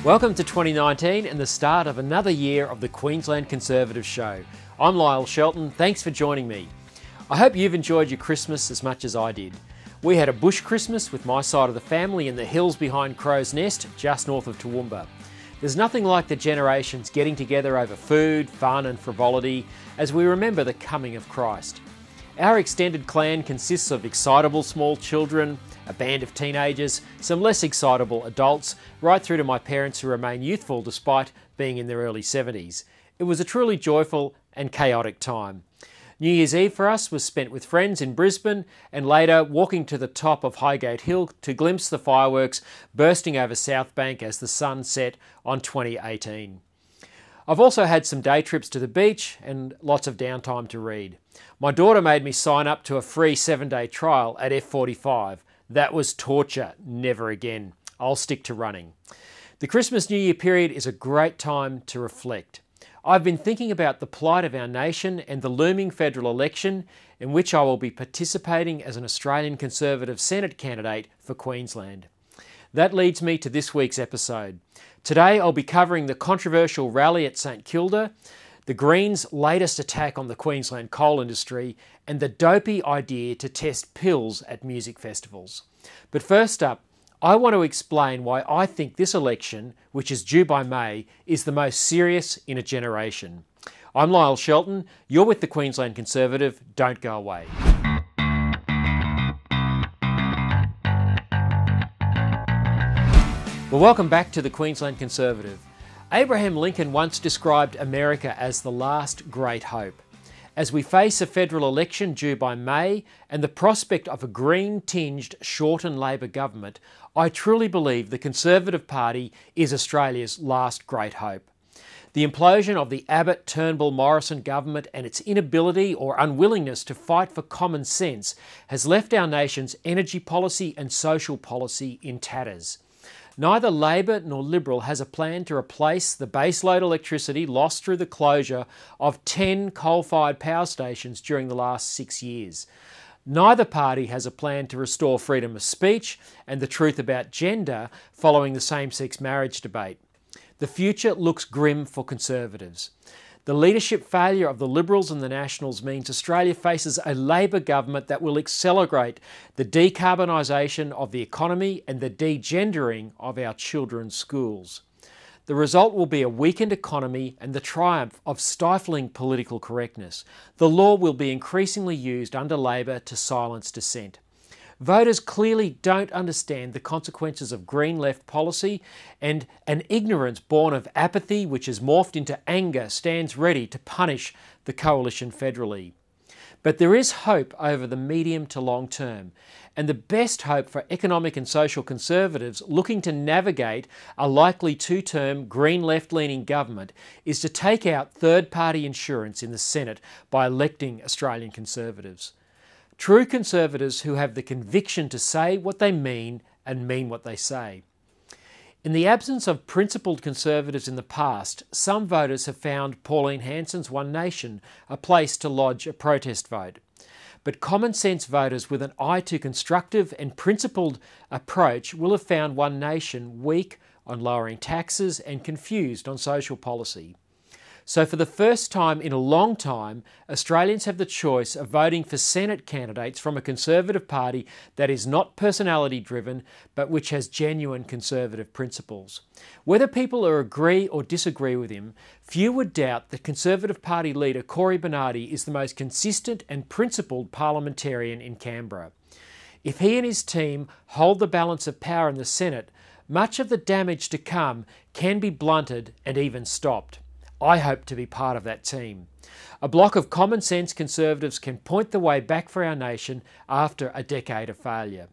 Welcome to 2019 and the start of another year of the Queensland Conservative Show. I'm Lyle Shelton, thanks for joining me. I hope you've enjoyed your Christmas as much as I did. We had a bush Christmas with my side of the family in the hills behind Crow's Nest, just north of Toowoomba. There's nothing like the generations getting together over food, fun and frivolity as we remember the coming of Christ. Our extended clan consists of excitable small children, a band of teenagers, some less excitable adults, right through to my parents who remain youthful despite being in their early 70s. It was a truly joyful and chaotic time. New Year's Eve for us was spent with friends in Brisbane and later walking to the top of Highgate Hill to glimpse the fireworks bursting over South Bank as the sun set on 2018. I've also had some day trips to the beach and lots of downtime to read. My daughter made me sign up to a free 7-day trial at F45. That was torture. Never again. I'll stick to running. The Christmas New Year period is a great time to reflect. I've been thinking about the plight of our nation and the looming federal election in which I will be participating as an Australian Conservative Senate candidate for Queensland. That leads me to this week's episode. Today I'll be covering the controversial rally at St Kilda, the Greens' latest attack on the Queensland coal industry, and the dopey idea to test pills at music festivals. But first up, I want to explain why I think this election, which is due by May, is the most serious in a generation. I'm Lyle Shelton, you're with the Queensland Conservative, don't go away. Well, welcome back to the Queensland Conservative. Abraham Lincoln once described America as the last great hope. As we face a federal election due by May and the prospect of a green-tinged Shorten Labor government, I truly believe the Conservative Party is Australia's last great hope. The implosion of the Abbott-Turnbull-Morrison government and its inability or unwillingness to fight for common sense has left our nation's energy policy and social policy in tatters. Neither Labor nor Liberal has a plan to replace the baseload electricity lost through the closure of 10 coal-fired power stations during the last 6 years. Neither party has a plan to restore freedom of speech and the truth about gender following the same-sex marriage debate. The future looks grim for Conservatives. The leadership failure of the Liberals and the Nationals means Australia faces a Labor government that will accelerate the decarbonisation of the economy and the degendering of our children's schools. The result will be a weakened economy and the triumph of stifling political correctness. The law will be increasingly used under Labor to silence dissent. Voters clearly don't understand the consequences of Green left policy, and an ignorance born of apathy which has morphed into anger stands ready to punish the coalition federally. But there is hope over the medium to long term, and the best hope for economic and social Conservatives looking to navigate a likely two-term Green left-leaning government is to take out third-party insurance in the Senate by electing Australian Conservatives. True Conservatives who have the conviction to say what they mean and mean what they say. In the absence of principled Conservatives in the past, some voters have found Pauline Hanson's One Nation a place to lodge a protest vote. But common sense voters with an eye to constructive and principled approach will have found One Nation weak on lowering taxes and confused on social policy. So for the first time in a long time, Australians have the choice of voting for Senate candidates from a Conservative Party that is not personality driven, but which has genuine Conservative principles. Whether people agree or disagree with him, few would doubt that Conservative Party leader Cory Bernardi is the most consistent and principled parliamentarian in Canberra. If he and his team hold the balance of power in the Senate, much of the damage to come can be blunted and even stopped. I hope to be part of that team. A block of common sense Conservatives can point the way back for our nation after a decade of failure.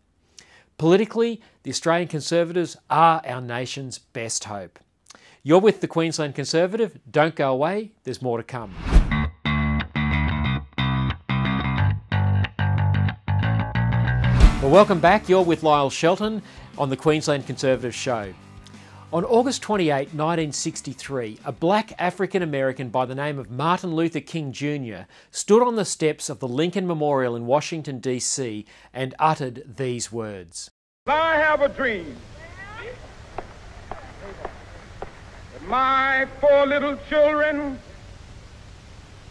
Politically, the Australian Conservatives are our nation's best hope. You're with the Queensland Conservative. Don't go away, there's more to come. Well, welcome back. You're with Lyle Shelton on the Queensland Conservative Show. On August 28, 1963, a black African-American by the name of Martin Luther King Jr. stood on the steps of the Lincoln Memorial in Washington, D.C. and uttered these words. I have a dream My 4 little children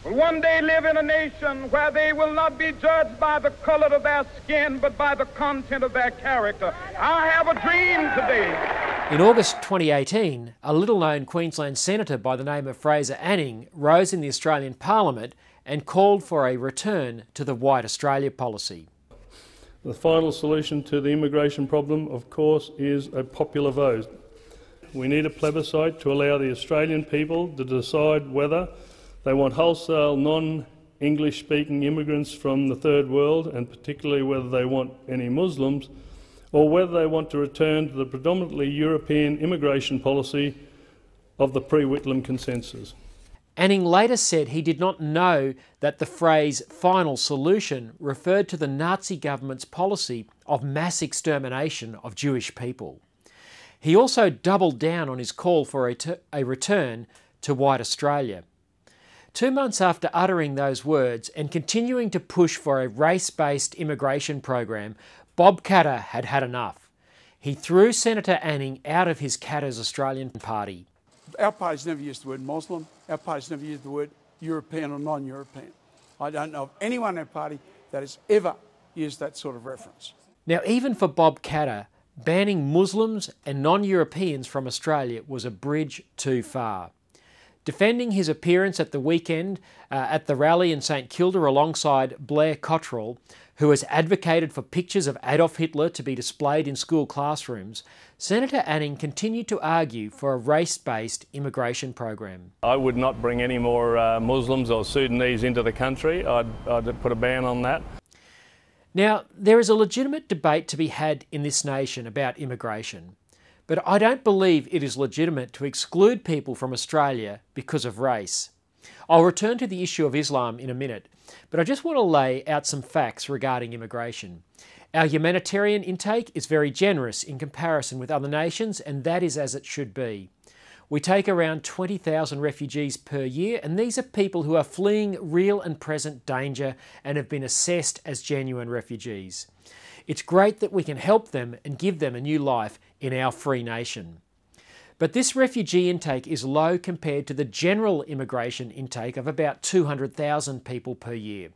will one day live in a nation where they will not be judged by the color of their skin, but by the content of their character. I have a dream today. In August 2018, a little-known Queensland senator by the name of Fraser Anning rose in the Australian Parliament and called for a return to the White Australia policy. The final solution to the immigration problem, of course, is a popular vote. We need a plebiscite to allow the Australian people to decide whether they want wholesale non-English speaking immigrants from the Third World, and particularly whether they want any Muslims, or whether they want to return to the predominantly European immigration policy of the pre-Whitlam consensus. Anning later said he did not know that the phrase final solution referred to the Nazi government's policy of mass extermination of Jewish people. He also doubled down on his call for a return to White Australia. 2 months after uttering those words and continuing to push for a race-based immigration program, Bob Katter had had enough. He threw Senator Anning out of his Katter's Australian Party. Our party's never used the word Muslim. Our party's never used the word European or non-European. I don't know of anyone in our party that has ever used that sort of reference. Now, even for Bob Katter, banning Muslims and non-Europeans from Australia was a bridge too far. Defending his appearance at the weekend at the rally in St Kilda alongside Blair Cottrell, who has advocated for pictures of Adolf Hitler to be displayed in school classrooms, Senator Anning continued to argue for a race-based immigration program. I would not bring any more Muslims or Sudanese into the country. I'd put a ban on that. Now, there is a legitimate debate to be had in this nation about immigration, but I don't believe it is legitimate to exclude people from Australia because of race. I'll return to the issue of Islam in a minute, but I just want to lay out some facts regarding immigration. Our humanitarian intake is very generous in comparison with other nations, and that is as it should be. We take around 20,000 refugees per year, and these are people who are fleeing real and present danger and have been assessed as genuine refugees. It's great that we can help them and give them a new life in our free nation. But this refugee intake is low compared to the general immigration intake of about 200,000 people per year.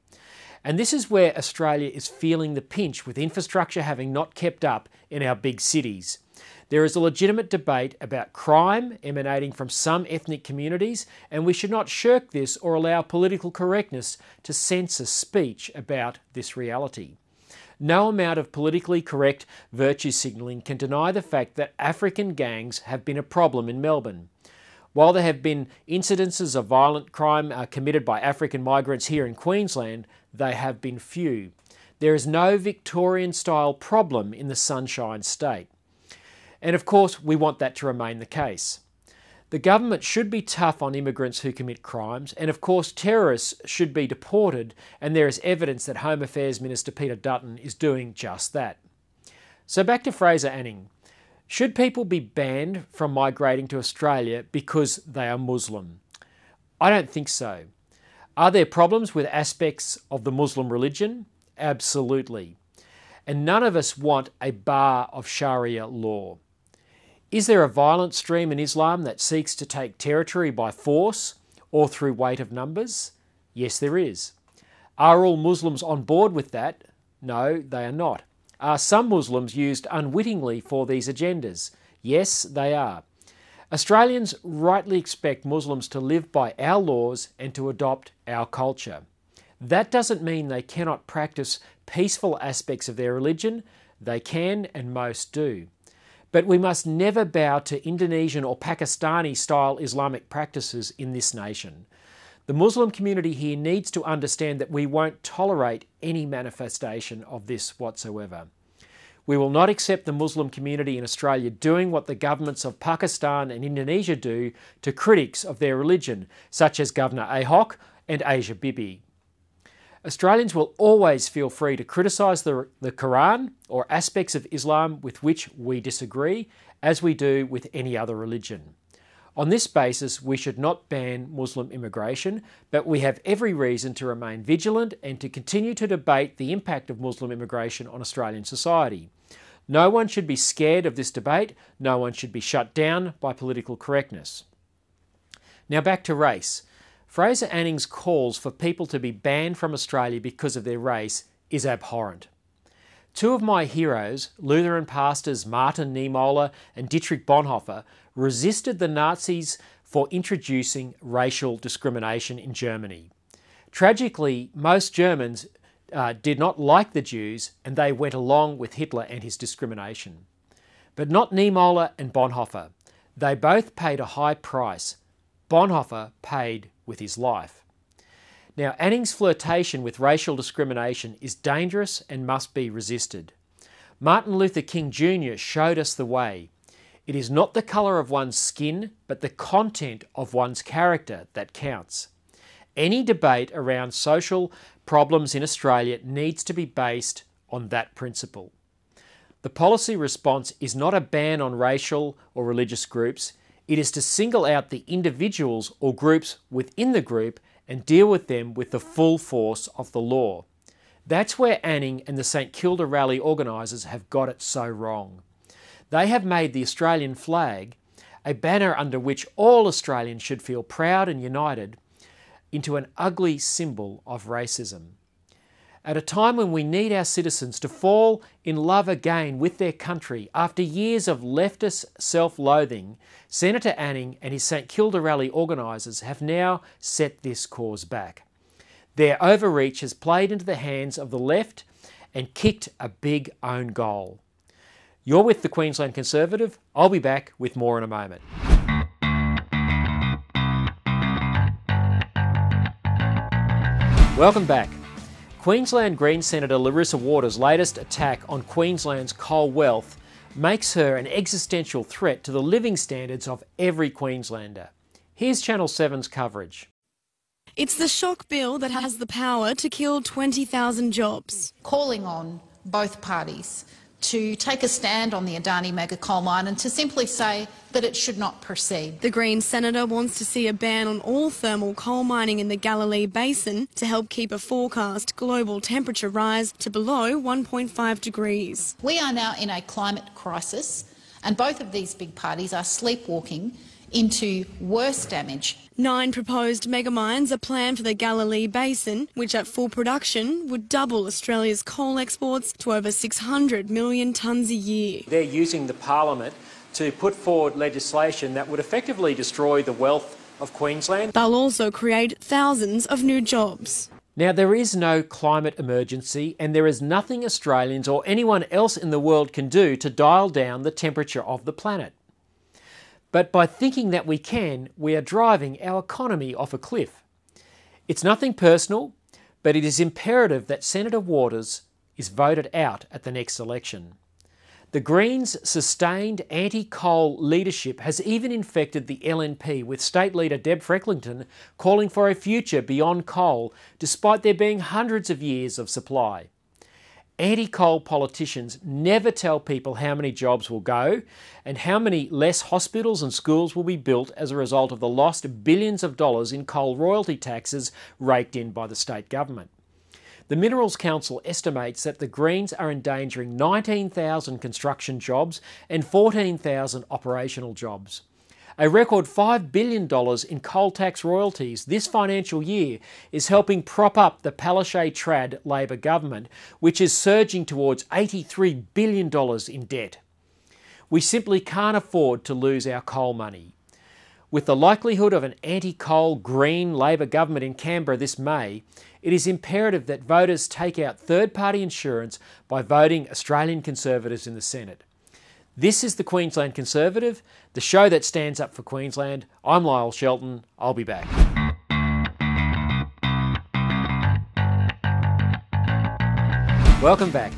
And this is where Australia is feeling the pinch, with infrastructure having not kept up in our big cities. There is a legitimate debate about crime emanating from some ethnic communities, and we should not shirk this or allow political correctness to censor speech about this reality. No amount of politically correct virtue signalling can deny the fact that African gangs have been a problem in Melbourne. While there have been incidences of violent crime committed by African migrants here in Queensland, they have been few. There is no Victorian-style problem in the Sunshine State. And of course, we want that to remain the case. The government should be tough on immigrants who commit crimes, and of course terrorists should be deported, and there is evidence that Home Affairs Minister Peter Dutton is doing just that. So back to Fraser Anning. Should people be banned from migrating to Australia because they are Muslim? I don't think so. Are there problems with aspects of the Muslim religion? Absolutely. And none of us want a bar of Sharia law. Is there a violent stream in Islam that seeks to take territory by force or through weight of numbers? Yes, there is. Are all Muslims on board with that? No, they are not. Are some Muslims used unwittingly for these agendas? Yes, they are. Australians rightly expect Muslims to live by our laws and to adopt our culture. That doesn't mean they cannot practice peaceful aspects of their religion. They can, and most do. But we must never bow to Indonesian or Pakistani-style Islamic practices in this nation. The Muslim community here needs to understand that we won't tolerate any manifestation of this whatsoever. We will not accept the Muslim community in Australia doing what the governments of Pakistan and Indonesia do to critics of their religion, such as Governor Ahok and Asia Bibi. Australians will always feel free to criticise the Quran or aspects of Islam with which we disagree, as we do with any other religion. On this basis, we should not ban Muslim immigration, but we have every reason to remain vigilant and to continue to debate the impact of Muslim immigration on Australian society. No one should be scared of this debate. No one should be shut down by political correctness. Now back to race. Fraser Anning's calls for people to be banned from Australia because of their race is abhorrent. Two of my heroes, Lutheran pastors Martin Niemöller and Dietrich Bonhoeffer, resisted the Nazis for introducing racial discrimination in Germany. Tragically, most Germans did not like the Jews, and they went along with Hitler and his discrimination. But not Niemöller and Bonhoeffer. They both paid a high price. Bonhoeffer paid with his life. Now, Anning's flirtation with racial discrimination is dangerous and must be resisted. Martin Luther King Jr. showed us the way. It is not the colour of one's skin, but the content of one's character that counts. Any debate around social problems in Australia needs to be based on that principle. The policy response is not a ban on racial or religious groups. It is to single out the individuals or groups within the group and deal with them with the full force of the law. That's where Anning and the St Kilda rally organisers have got it so wrong. They have made the Australian flag, a banner under which all Australians should feel proud and united, into an ugly symbol of racism. At a time when we need our citizens to fall in love again with their country after years of leftist self-loathing, Senator Anning and his St Kilda rally organisers have now set this cause back. Their overreach has played into the hands of the left and kicked a big own goal. You're with the Queensland Conservative. I'll be back with more in a moment. Welcome back. Queensland Greens Senator Larissa Waters' latest attack on Queensland's coal wealth makes her an existential threat to the living standards of every Queenslander. Here's Channel 7's coverage. It's the shock bill that has the power to kill 20,000 jobs. Calling on both parties to take a stand on the Adani mega coal mine and to simply say that it should not proceed. The Greens senator wants to see a ban on all thermal coal mining in the Galilee Basin to help keep a forecast global temperature rise to below 1.5 degrees. We are now in a climate crisis, and both of these big parties are sleepwalking into worse damage. 9 proposed megamines are planned for the Galilee Basin, which at full production would double Australia's coal exports to over 600 million tonnes a year. They're using the Parliament to put forward legislation that would effectively destroy the wealth of Queensland. They'll also create thousands of new jobs. Now, there is no climate emergency, and there is nothing Australians or anyone else in the world can do to dial down the temperature of the planet. But by thinking that we can, we are driving our economy off a cliff. It's nothing personal, but it is imperative that Senator Waters is voted out at the next election. The Greens' sustained anti-coal leadership has even infected the LNP, with State Leader Deb Frecklington calling for a future beyond coal, despite there being hundreds of years of supply. Anti-coal politicians never tell people how many jobs will go and how many less hospitals and schools will be built as a result of the lost billions of dollars in coal royalty taxes raked in by the state government. The Minerals Council estimates that the Greens are endangering 19,000 construction jobs and 14,000 operational jobs. A record $5 billion in coal tax royalties this financial year is helping prop up the Palaszczuk-Trad Labor government, which is surging towards $83 billion in debt. We simply can't afford to lose our coal money. With the likelihood of an anti-coal Green Labor government in Canberra this May, it is imperative that voters take out third-party insurance by voting Australian Conservatives in the Senate. This is the Queensland Conservative, the show that stands up for Queensland. I'm Lyle Shelton. I'll be back. Welcome back.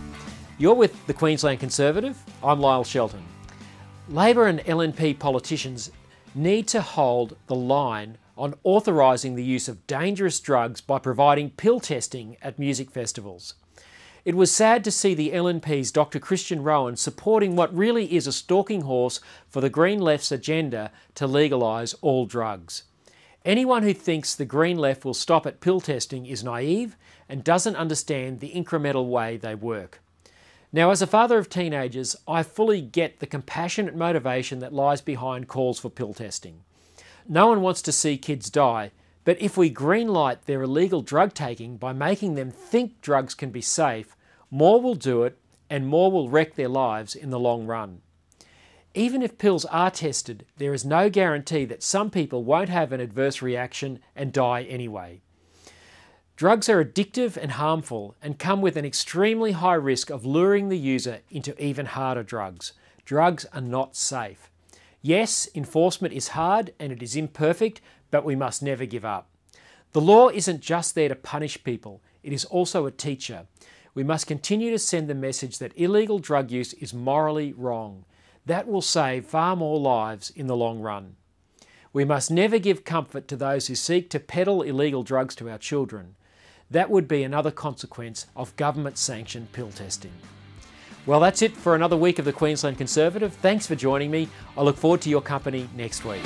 You're with the Queensland Conservative. I'm Lyle Shelton. Labor and LNP politicians need to hold the line on authorising the use of dangerous drugs by providing pill testing at music festivals. It was sad to see the LNP's Dr Christian Rowan supporting what really is a stalking horse for the Green Left's agenda to legalise all drugs. Anyone who thinks the Green Left will stop at pill testing is naive and doesn't understand the incremental way they work. Now, as a father of teenagers, I fully get the compassionate motivation that lies behind calls for pill testing. No one wants to see kids die, but if we greenlight their illegal drug taking by making them think drugs can be safe, more will do it and more will wreck their lives in the long run. Even if pills are tested, there is no guarantee that some people won't have an adverse reaction and die anyway. Drugs are addictive and harmful and come with an extremely high risk of luring the user into even harder drugs. Drugs are not safe. Yes, enforcement is hard and it is imperfect, but we must never give up. The law isn't just there to punish people, it is also a teacher. We must continue to send the message that illegal drug use is morally wrong. That will save far more lives in the long run. We must never give comfort to those who seek to peddle illegal drugs to our children. That would be another consequence of government-sanctioned pill testing. Well, that's it for another week of the Queensland Conservative. Thanks for joining me. I look forward to your company next week.